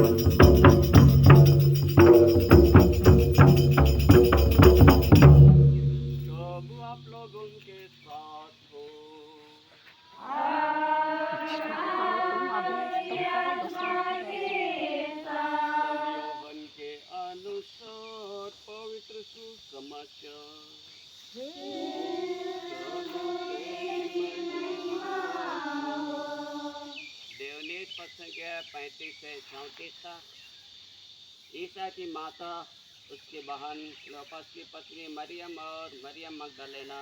प्रभु आप लोगों के साथ हो। योहन के अनुसार पवित्र सुसमाचार। देवनीत पद संख्या 35 से 34 तक। ईसा की माता, उसकी बहन क्लोपास की पत्नी मरियम और मरियम मगदलेना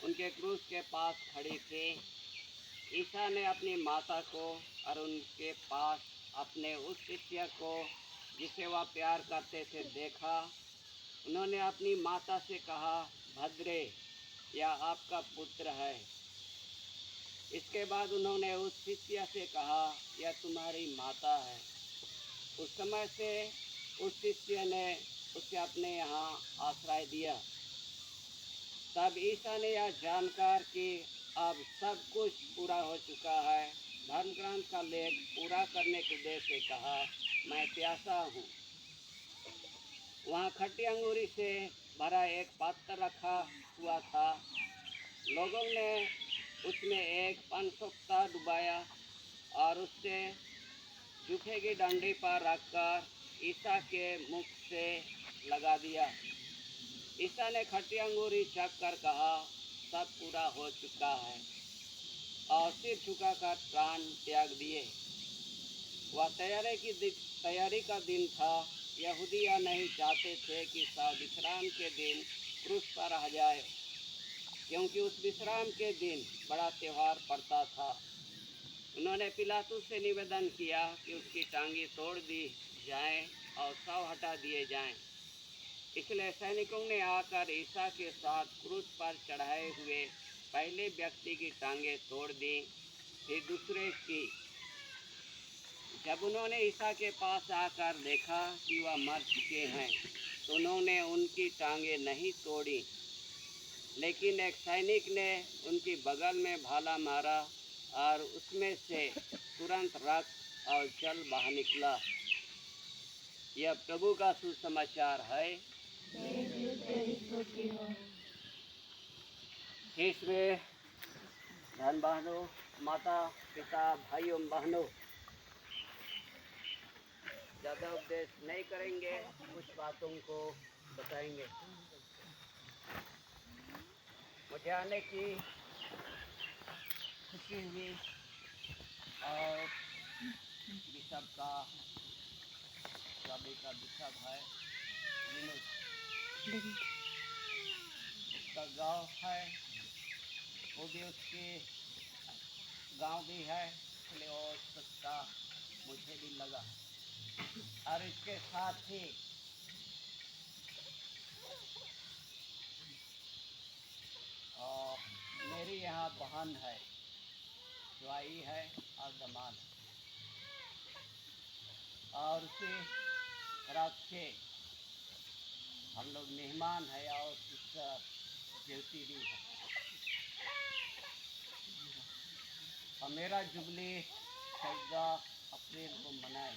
उनके क्रूस के पास खड़ी थी। ईसा ने अपनी माता को और उनके पास अपने उस शिष्य को जिसे वह प्यार करते थे देखा। उन्होंने अपनी माता से कहा, भद्रे, यह आपका पुत्र है। इसके बाद उन्होंने उस शिष्य से कहा, यह तुम्हारी माता है। उस समय से उस शिष्य ने उसे अपने यहाँ आश्रय दिया। तब ईसा ने यह जानकर कि अब सब कुछ पूरा हो चुका है, धर्म ग्रंथ का लेख पूरा करने के उद्देश्य से कहा, मैं प्यासा हूँ। वहाँ खट्टी अंगूरी से भरा एक पात्र रखा हुआ था। लोगों ने उसमें एक पनसोक्ता डुबाया और उससे जूफे की डंडी पर रखकर ईसा के मुख से लगा दिया। ईसा ने खट्टी अंगूरी चख कर कहा, सब पूरा हो चुका है, और सिर झुकाकर प्राण त्याग दिए। वह तैयारी का दिन था। यहूदिया नहीं चाहते थे कि विश्राम के दिन क्रूस पर रह जाए, क्योंकि उस विश्राम के दिन बड़ा त्यौहार पड़ता था। उन्होंने पिलातुस से निवेदन किया कि उसकी टांगी तोड़ दी जाए और शव हटा दिए जाएं। इसलिए सैनिकों ने आकर ईसा के साथ क्रूस पर चढ़ाए हुए पहले व्यक्ति की टांगें तोड़ दी, फिर दूसरे की। जब उन्होंने ईसा के पास आकर देखा कि वह मर चुके हैं, तो उन्होंने उनकी टांगें नहीं तोड़ी, लेकिन एक सैनिक ने उनकी बगल में भाला मारा और उसमें से तुरंत रक्त और जल बाहर निकला। यह प्रभु का सुसमाचार है। इसमें धन बहनों, माता पिता, भाइयों बहनों, ज़्यादा उपदेश नहीं करेंगे, कुछ बातों को बताएंगे। मुझे आने की खुशी हुई और बिशप का स्वामी का बिशप है, उसका गांव है, वो भी उसके गांव भी है, इसलिए वो सच्चा मुझे भी लगा। और इसके साथ ही मेरी यहाँ बहन है, ज्वाई है और दामाद, और उसी तरफ से हम लोग मेहमान है और सिस्टर ज्योति भी है। और मेरा जुबली 14 अप्रैल को मनाए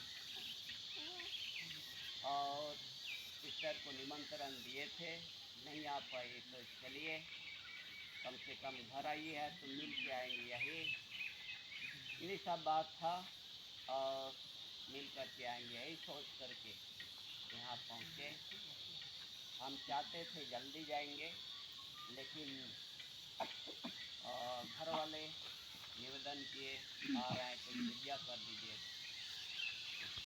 और सिस्टर को निमंत्रण दिए थे, नहीं आ पाई, तो चलिए कम से कम घर आई है तो मिल के आएंगे। यही सब बात था और मिल कर के आएंगे, यही सोच करके यहाँ पहुँचे। हम चाहते थे जल्दी जाएंगे, लेकिन घर वाले निवेदन किए आ रहे हैं तो कृपया कर दीजिए।